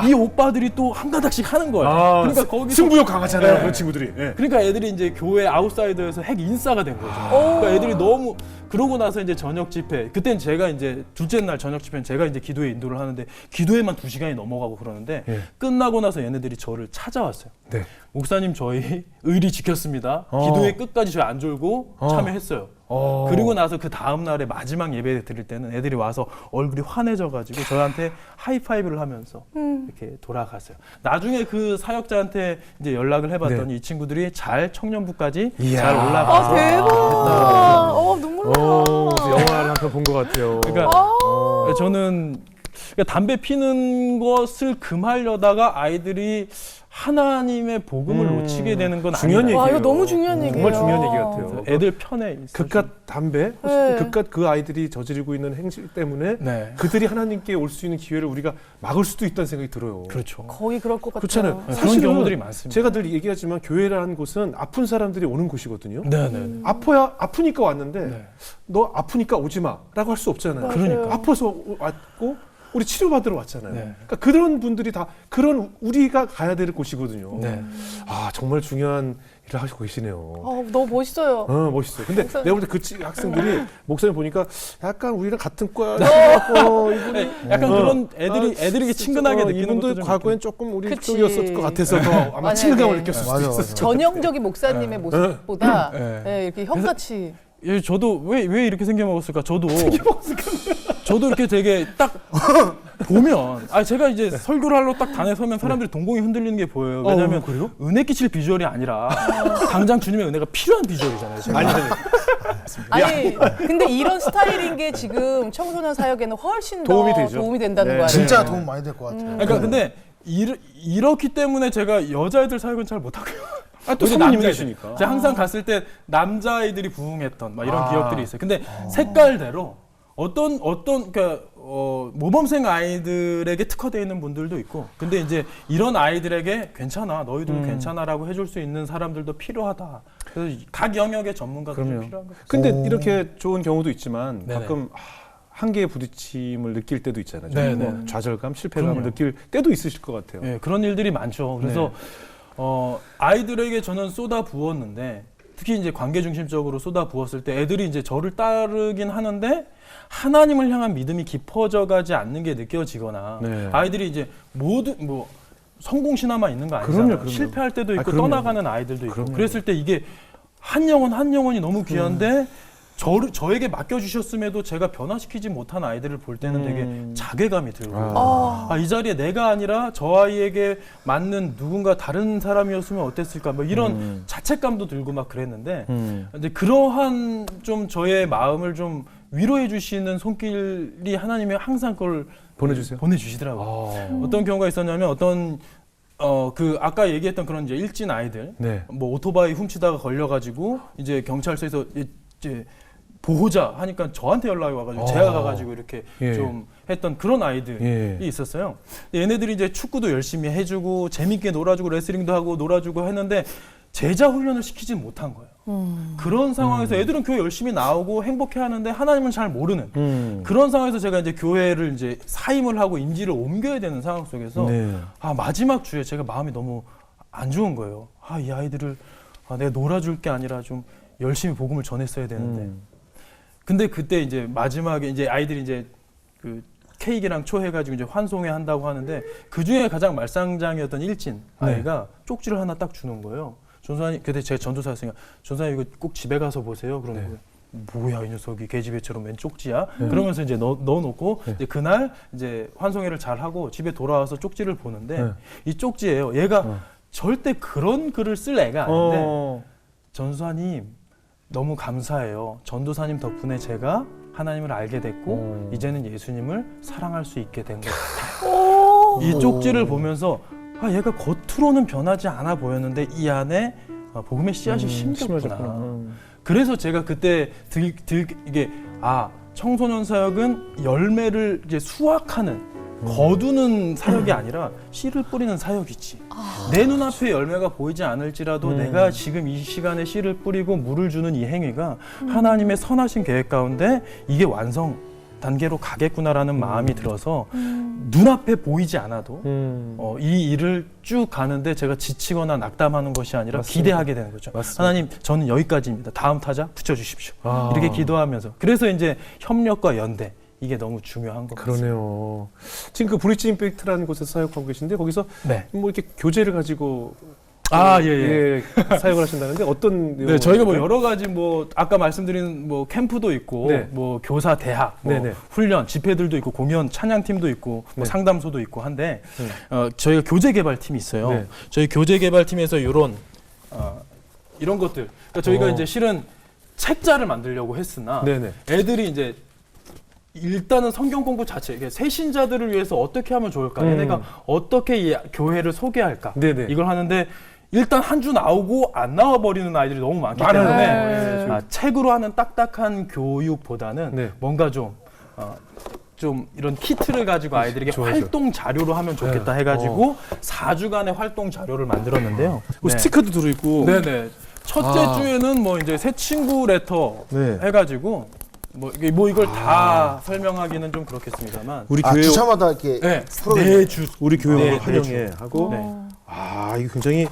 이 오빠들이 또 한 가닥씩 하는 거예요. 그러니까 거기서 승부욕 강하잖아요. 그 친구들이. 그러니까 애들이 이제 교회 아웃사이더에서 핵 인싸가 된 거죠. 그러니까 애들이 너무 그러고 나서 이제 저녁 집회 그때는 제가 이제 둘째 날 저녁 집회는 제가 이제 기도회 인도를 하는데 기도회만 2시간이 넘어가고 그러는데 끝나고 나서 얘네들이 저를 찾아왔어요. 목사님 저희 의리 지켰습니다. 기도회 끝까지 저희 안 졸고 참여했어요. 그리고 나서 그 다음 날에 마지막 예배 드릴 때는 애들이 와서 얼굴이 환해져가지고 저한테 하이파이브를 하면서 이렇게 돌아갔어요. 나중에 그 사역자한테 이제 연락을 해봤더니 이 친구들이 잘 청년부까지 잘 올라가서 대박. 눈물 나. 영화를 한 편 본 것 같아요. 그러니까 저는 담배 피는 것을 금하려다가 아이들이 하나님의 복음을 놓치게 되는 건 중요한 아니다. 와, 얘기예요. 이거 너무 중요한 얘기예요. 정말 중요한 얘기 같아요. 애들 편에 있어서. 그깟 담배, 네. 그깟 그 아이들이 저지르고 있는 행실 때문에 네. 그들이 하나님께 올 수 있는 기회를 우리가 막을 수도 있다는 생각이 들어요. 그렇죠. 거의 그럴 것 같아요. 그렇잖아요. 그런 사실은 경우들이 많습니다. 제가 늘 얘기하지만 교회라는 곳은 아픈 사람들이 오는 곳이거든요. 네네. 아프니까 왔는데 네. 너 아프니까 오지 마라고 할 수 없잖아요. 그러니까. 아파서 왔고 우리 치료받으러 왔잖아요. 네. 그러니까 그런 분들이 다 그런 우리가 가야 될 곳이거든요. 네. 아 정말 중요한 일을 하시고 계시네요. 너무 멋있어요. 멋있어요. 근데 목사님. 내가 볼 때 그 학생들이 목사님 보니까 약간 우리랑 같은 과고 네, 약간 그런 애들에게 친근하게 느끼는 이분도 것도 좀 과거엔 조금 우리 그치. 쪽이었을 것 같아서 더 아마 만약에. 친근감을 느꼈을 수도 맞아, 있었어요. 맞아. 전형적인 목사님의 모습보다 네. 네, 이렇게 형같이 예, 저도 왜 이렇게 생겨 먹었을까? 저도 이렇게 되게 딱 보면 제가 이제 설교를 하러 딱 단에 서면 사람들이 동공이 흔들리는 게 보여요. 왜냐하면 그래요? 은혜 끼칠 비주얼이 아니라 당장 주님의 은혜가 필요한 비주얼이잖아요. 제가. 아니 근데 이런 스타일인 게 지금 청소년 사역에는 훨씬 더 도움이 되죠. 도움이 된다는 네. 거예요. 진짜 도움 많이 될 것 같아요. 그러니까 근데 이렇기 때문에 제가 여자애들 사역은 잘 못하고요. 또 오히려 성우님이 남자애들. 계시니까. 제가 항상 갔을 때 남자아이들이 부흥했던 막 이런 기억들이 있어요. 근데 색깔대로 어떤 그러니까 모범생 아이들에게 특화되어 있는 분들도 있고, 근데 이제 이런 아이들에게 괜찮아, 너희들 괜찮아라고 해줄 수 있는 사람들도 필요하다. 그래서 각 영역의 전문가들이 그럼요. 필요한 것 같아요. 근데 이렇게 좋은 경우도 있지만 네네. 가끔 한계에 부딪힘을 느낄 때도 있잖아요. 네네. 뭐 좌절감, 실패감을 그럼요. 느낄 때도 있으실 것 같아요. 예, 그런 일들이 많죠. 그래서 아이들에게 저는 쏟아 부었는데, 특히 이제 관계 중심적으로 쏟아 부었을 때 애들이 이제 저를 따르긴 하는데 하나님을 향한 믿음이 깊어져 가지 않는 게 느껴지거나 네. 아이들이 이제 모두 뭐 성공 신화만 있는 거 아니잖아요. 그럼요, 그럼요. 실패할 때도 있고 그럼요. 떠나가는 아이들도 있고. 그럼요. 그랬을 때 이게 한 영혼이 너무 귀한데 저에게 맡겨주셨음에도 제가 변화시키지 못한 아이들을 볼 때는 되게 자괴감이 들고 이 자리에 내가 아니라 저 아이에게 맞는 누군가 다른 사람이었으면 어땠을까 뭐 이런 자책감도 들고 막 그랬는데 근데 그러한 좀 저의 마음을 좀 위로해 주시는 손길이 하나님이 항상 그걸 보내주시더라고요. 어떤 경우가 있었냐면 어떤 그 아까 얘기했던 그런 이제 일진 아이들 네. 뭐 오토바이 훔치다가 걸려가지고 이제 경찰서에서 이제 보호자 하니까 저한테 연락이 와가지고 제가 가가지고 이렇게 예. 좀 했던 그런 아이들이 예. 있었어요. 얘네들이 이제 축구도 열심히 해주고 재밌게 놀아주고 레슬링도 하고 놀아주고 했는데 제자 훈련을 시키지 못한 거예요. 그런 상황에서 애들은 교회 열심히 나오고 행복해하는데 하나님은 잘 모르는 그런 상황에서 제가 이제 교회를 이제 사임을 하고 임지를 옮겨야 되는 상황 속에서 네. 마지막 주에 제가 마음이 너무 안 좋은 거예요. 이 아이들을 내가 놀아줄 게 아니라 좀 열심히 복음을 전했어야 되는데. 근데 그때 이제 마지막에 이제 아이들이 이제 그 케이크랑 초 해가지고 이제 환송회 한다고 하는데 그 중에 가장 말상장이었던 일진 아이가 쪽지를 하나 딱 주는 거예요. 전사님, 그때 제가 전도사였으니까 전사님 이거 꼭 집에 가서 보세요. 그러는 거예요. 뭐야 이 녀석이 계집애처럼 웬 쪽지야? 그러면서 이제 넣어놓고 이제 그날 이제 환송회를 잘 하고 집에 돌아와서 쪽지를 보는데 이 쪽지예요. 얘가 절대 그런 글을 쓸 애가 아닌데 전사님 너무 감사해요. 전도사님 덕분에 제가 하나님을 알게 됐고 이제는 예수님을 사랑할 수 있게 된 것 같아요. 이 쪽지를 보면서 얘가 겉으로는 변하지 않아 보였는데 이 안에 복음의 씨앗이 심겼구나. 그래서 제가 그때 이게 청소년 사역은 열매를 이제 수확하는 거두는 사역이 아니라 씨를 뿌리는 사역이지. 내 눈앞에 열매가 보이지 않을지라도 내가 지금 이 시간에 씨를 뿌리고 물을 주는 이 행위가 하나님의 선하신 계획 가운데 이게 완성 단계로 가겠구나라는 마음이 들어서 눈앞에 보이지 않아도 이 일을 쭉 가는데 제가 지치거나 낙담하는 것이 아니라 맞습니다. 기대하게 되는 거죠. 맞습니다. 하나님 저는 여기까지입니다. 다음 타자 붙여주십시오. 이렇게 기도하면서 그래서 이제 협력과 연대 이게 너무 중요한 것 같습니다. 그러네요. 지금 그 브릿지 임팩트라는 곳에서 사역하고 계신데 거기서 네. 뭐 이렇게 교재를 가지고 사용을 하신다는데 어떤 네, 저희가 뭐 내용입니까? 여러 가지 뭐 아까 말씀드린 뭐 캠프도 있고 네. 뭐 교사 대학 뭐 네네. 훈련 집회들도 있고 공연 찬양팀도 있고 뭐 네. 상담소도 있고 한데 저희가 교재 개발팀이 있어요. 네. 저희 교재 개발팀에서 이런 것들 그러니까 저희가 이제 실은 책자를 만들려고 했으나 네네. 애들이 이제 일단은 성경 공부 자체, 이게 새신자들을 위해서 어떻게 하면 좋을까? 얘네가 어떻게 이 교회를 소개할까? 네네. 이걸 하는데 일단 한 주 나오고 안 나와 버리는 아이들이 너무 많기 많아요. 때문에 네. 책으로 하는 딱딱한 교육보다는 네. 뭔가 좀 이런 키트를 가지고 아이들에게 좋아요. 활동 자료로 하면 좋겠다 네. 해가지고 4주간의 활동 자료를 만들었는데요. 뭐 스티커도 들어있고. 네네. 첫째 주에는 뭐 이제 새 친구 레터 네. 해가지고 뭐 이걸 다 설명하기는 좀 그렇겠습니다만. 우리 교회 주차마다 이렇게 네, 프로그램. 네 주. 우리 교회 네, 환영해 하고. 네. 이거 굉장히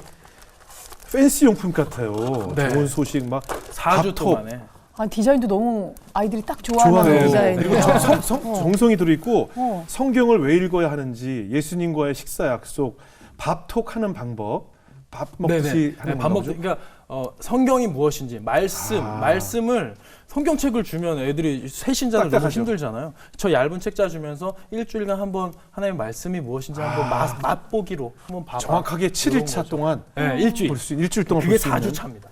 팬시 용품 같아요. 네. 좋은 소식 막 4주 밥톱. 동안에. 아, 디자인도 너무 아이들이 딱 좋아하는 좋아요. 디자인이에요. 그리고 정성이 들어있고 어. 성경을 왜 읽어야 하는지, 예수님과의 식사 약속, 밥톡하는 방법, 밥 먹듯이 하는 밥 먹. 거죠. 그러니까 성경이 무엇인지 말씀을 성경책을 주면 애들이 새신자들 너무 딱딱하죠. 힘들잖아요. 저 얇은 책자 주면서 일주일간 한번 하나님의 말씀이 무엇인지 한번 맛보기로 한번 봐봐. 정확하게 7일차 동안 네, 일주일. 볼 수, 일주일 동안 그게 볼 수 있는. 4주 차입니다.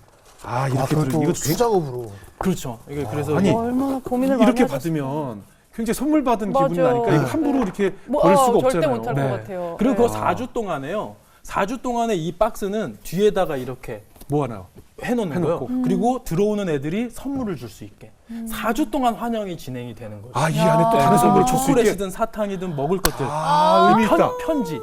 이렇게 그것도 이것도 수작업으로. 그렇죠. 이게 그래서 아니, 얼마나 고민을 많이 이렇게 하셨어요. 받으면 굉장히 선물 받은 맞아. 기분이 나니까 이거 함부로 이렇게 버릴 수가 절대 없잖아요. 못할 것 같아요. 그리고 네. 그 4주 동안에요. 4주 동안에 이 박스는 뒤에다가 이렇게 뭐 하나요? 해놓는 해놓고. 거예요. 그리고 들어오는 애들이 선물을 줄 수 있게. 4주 동안 환영이 진행이 되는 거죠. 이 안에 또 다른 선물을 줄 수 있게. 초콜릿이든 사탕이든 먹을 것들. 의미 있다. 편지.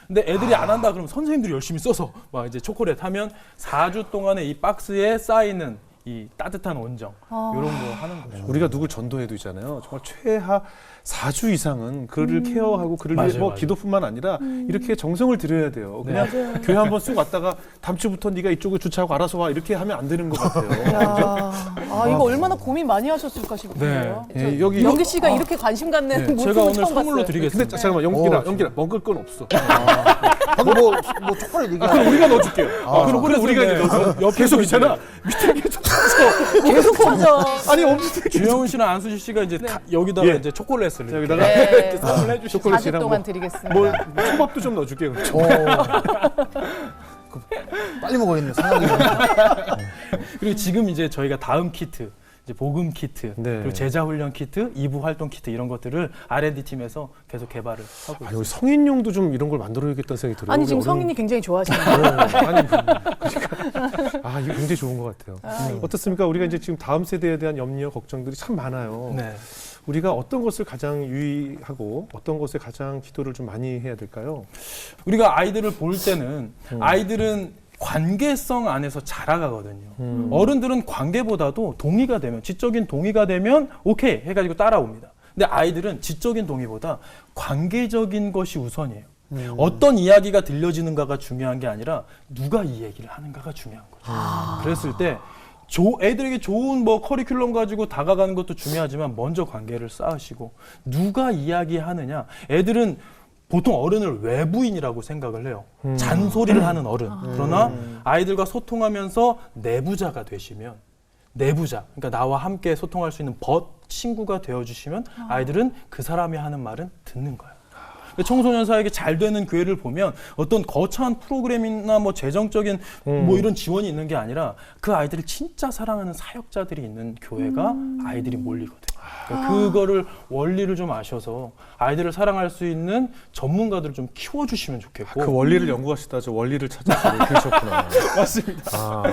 근데 애들이 안 한다 그러면 선생님들이 열심히 써서 막 이제 초콜릿 하면 4주 동안에 이 박스에 쌓이는 이 따뜻한 온정 이런 거 하는 거죠. 우리가 누굴 전도해도 있잖아요. 정말 최하 4주 이상은 그를 케어하고 그를 위해 맞아요, 뭐 맞아요. 기도뿐만 아니라 이렇게 정성을 들여야 돼요. 그냥 교회 한번 쑥 왔다가 다음 주부터 네가 이쪽에 주차하고 알아서 와 이렇게 하면 안 되는 것 같아요. 이거 얼마나 고민 많이 하셨을까 싶은데요. 네. 예, 여기 영기 씨가 이렇게 관심 갖는 모습을 제가 오늘 처음 선물로 봤어요. 드리겠습니다. 근데 잠깐만 연기라 먹을 건 없어. 뭐 초콜릿 얘기하는 그럼 우리가 넣어줄게요. 그럼 우리가 이제 넣어서 계속 있잖아. 밑에 계속 계속 찾아. 아니 없을 때 주영훈 씨랑 안수지 씨가 이제 여기다가 예. 이제 초콜릿을 이렇게. 여기다가 네. 선물해 주시고 4주 동안 드리겠습니다. 뭐 초밥도 좀 넣어줄게요. 빨리 먹어야겠네. 상하게. 그리고 지금 이제 저희가 다음 키트, 이제 복음 키트, 네. 그리고 제자 훈련 키트, 2부 활동 키트 이런 것들을 R&D 팀에서 계속 개발을 하고 있습니다. 우리 성인용도 좀 이런 걸 만들어야겠다는 생각이 들어요. 아니 지금 어려운- 성인이 굉장히 좋아하시네요. 아니 그러니까 이거 굉장히 좋은 것 같아요. 어떻습니까? 우리가 이제 지금 다음 세대에 대한 염려, 걱정들이 참 많아요. 네. 우리가 어떤 것을 가장 유의하고 어떤 것에 가장 기도를 좀 많이 해야 될까요? 우리가 아이들을 볼 때는 아이들은 관계성 안에서 자라가거든요. 어른들은 관계보다도 동의가 되면, 지적인 동의가 되면 오케이 해가지고 따라옵니다. 근데 아이들은 지적인 동의보다 관계적인 것이 우선이에요. 어떤 이야기가 들려지는가가 중요한 게 아니라 누가 이 얘기를 하는가가 중요한 거죠. 그랬을 때 애들에게 좋은 뭐 커리큘럼 가지고 다가가는 것도 중요하지만 먼저 관계를 쌓으시고 누가 이야기하느냐. 애들은 보통 어른을 외부인이라고 생각을 해요. 잔소리를 하는 어른. 그러나 아이들과 소통하면서 내부자가 되시면 내부자, 그러니까 나와 함께 소통할 수 있는 친구가 되어주시면 아이들은 그 사람이 하는 말은 듣는 거예요. 청소년 사에게 잘 되는 교회를 보면 어떤 거창한 프로그램이나 뭐 재정적인 뭐 이런 지원이 있는 게 아니라 그 아이들을 진짜 사랑하는 사역자들이 있는 교회가 아이들이 몰리거든요. 그러니까 그거를 원리를 좀 아셔서 아이들을 사랑할 수 있는 전문가들을 좀 키워주시면 좋겠고. 그 원리를 연구하시다 저 원리를 찾아서 그러셨구나. 맞습니다.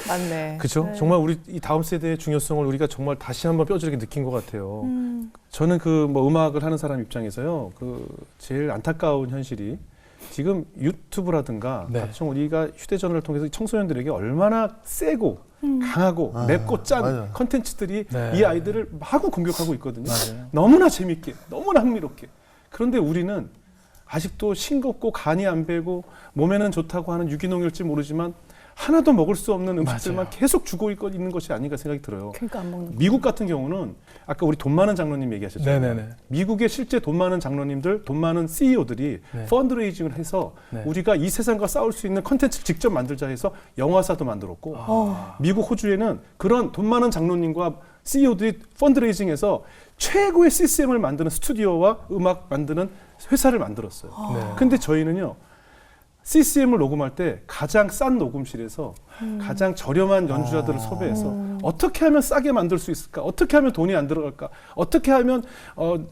맞네. 그렇죠. 네. 정말 우리 이 다음 세대의 중요성을 우리가 정말 다시 한번 뼈저리게 느낀 것 같아요. 저는 그 뭐 음악을 하는 사람 입장에서요, 그 제일 안타까운 현실이 지금 유튜브라든가 네. 각종 우리가 휴대전화를 통해서 청소년들에게 얼마나 세고 강하고 맵고 짠 맞아요. 컨텐츠들이 네. 이 아이들을 마구 공격하고 있거든요. 맞아요. 너무나 재밌게, 너무나 흥미롭게. 그런데 우리는 아직도 싱겁고 간이 안 배고 몸에는 좋다고 하는 유기농일지 모르지만 하나도 먹을 수 없는 음식들만 맞아요. 계속 주고 있는 것이 아닌가 생각이 들어요. 그러니까 안 먹는 거. 미국 같은 경우는 아까 우리 돈 많은 장로님 얘기하셨잖아요. 네네네. 미국의 실제 돈 많은 장로님들, 돈 많은 CEO들이 네. 펀드레이징을 해서 네. 우리가 이 세상과 싸울 수 있는 컨텐츠를 직접 만들자 해서 영화사도 만들었고 미국 호주에는 그런 돈 많은 장로님과 CEO들이 펀드레이징해서 최고의 CCM을 만드는 스튜디오와 음악 만드는 회사를 만들었어요. 네. 근데 저희는요. CCM을 녹음할 때 가장 싼 녹음실에서 가장 저렴한 연주자들을 섭외해서 어떻게 하면 싸게 만들 수 있을까? 어떻게 하면 돈이 안 들어갈까? 어떻게 하면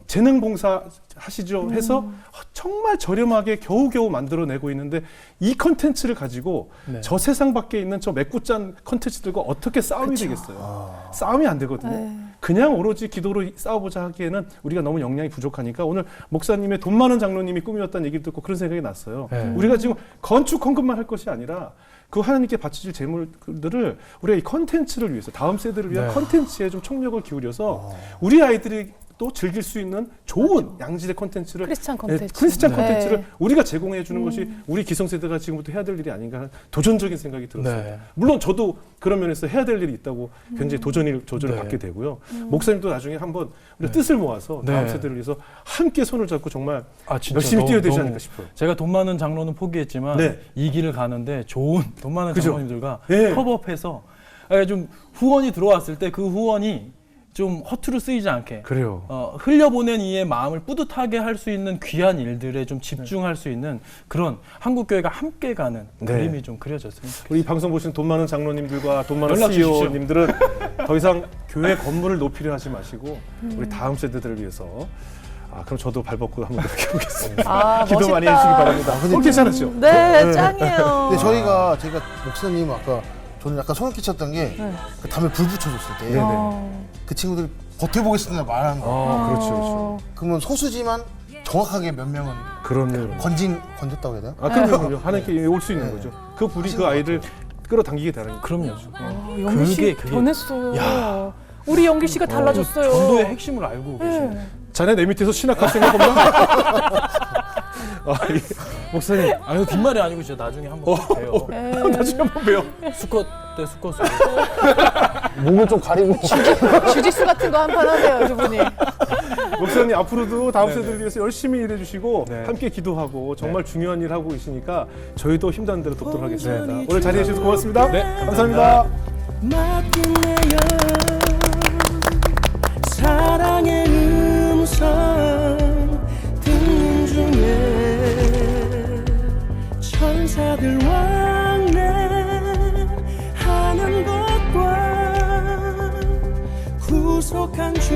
재능 봉사 하시죠? 해서 정말 저렴하게 겨우겨우 만들어내고 있는데 이 컨텐츠를 가지고 네. 저 세상 밖에 있는 저 맥구짠 컨텐츠들과 어떻게 싸움이 되겠어요? 싸움이 안 되거든요. 네. 그냥 오로지 기도로 싸워보자 하기에는 우리가 너무 역량이 부족하니까 오늘 목사님의 돈 많은 장로님이 꿈이었다는 얘기를 듣고 그런 생각이 났어요. 네. 우리가 지금 건축 헌금만 할 것이 아니라 그 하나님께 바치실 재물들을 우리가 이 컨텐츠를 위해서 다음 세대를 위한 네. 컨텐츠에 좀 청력을 기울여서 우리 아이들이 또 즐길 수 있는 좋은 양질의 컨텐츠를 크리스찬 컨텐츠. 크리스찬 네. 컨텐츠를 우리가 제공해 주는 것이 우리 기성세대가 지금부터 해야 될 일이 아닌가 하는 도전적인 생각이 들었어요. 네. 물론 저도 그런 면에서 해야 될 일이 있다고 굉장히 도전을 네. 받게 되고요. 목사님도 나중에 한번 우리가 뜻을 모아서 네. 다음 세대를 위해서 함께 손을 잡고 정말 아, 진짜 열심히 뛰어야 되지 너무- 않을까 싶어요. 제가 돈 많은 장로는 포기했지만 네. 이 길을 가는데 좋은 돈 많은 그죠? 장로님들과 네. 협업해서 좀 후원이 들어왔을 때 그 후원이 좀 허투루 쓰이지 않게 그래요. 흘려보낸 이의 마음을 뿌듯하게 할 수 있는 귀한 일들에 좀 집중할 수 있는 그런 한국교회가 함께 가는 네. 그림이 좀 그려졌습니다. 우리 이 방송 보시는 돈 많은 장로님들과 돈 많은 연락 주십시오. CEO님들은 더 이상 교회 건물을 높이려 하지 마시고 우리 다음 세대들을 위해서 그럼 저도 발벗고 한번 그렇게 해보겠습니다. 아, 기도 멋있다. 많이 해주시기 바랍니다. 근데 괜찮았죠? 네, 짱이에요. 근데 제가 목사님 아까 저는 약간 소름 끼쳤던 게 그 담에 불 붙여줬을 때 그 네네. 친구들이 버텨보겠습니다 말하는 거. 그렇죠, 그렇죠. 그러면 소수지만 정확하게 몇 명은 그럼요. 건졌다고 해야 되나? 그럼요. 하나님께 올 수 있는 거죠. 그 불이 그 아이를 끌어당기게 되는 거죠. 그럼요. 영기 씨 그게- 변했어요. 우리 영기 씨가 달라졌어요. 전도의 핵심을 알고 계시네요. 네. 자네 내 밑에서 신학할 생각 없나? 목사님, 아니 뒷말이 아니고 진짜 나중에 한번 봬요. 나중에 한번 봬요. 수컷 때 수컷으로. 목을 좀 가리고. 주짓수 같은 거 한 판 하세요, 두 분이. 목사님 앞으로도 다음 세대를 위해서 열심히 일해주시고 네. 함께 기도하고 정말 중요한 일 하고 계시니까 저희도 힘닿은 대로 돕도록 하겠습니다. 오늘 자리해 주셔서 고맙습니다. 네, 감사합니다. 맡기네요 사랑의 음성 듣는 중에 천사들 왕래하는 것과 구속한 주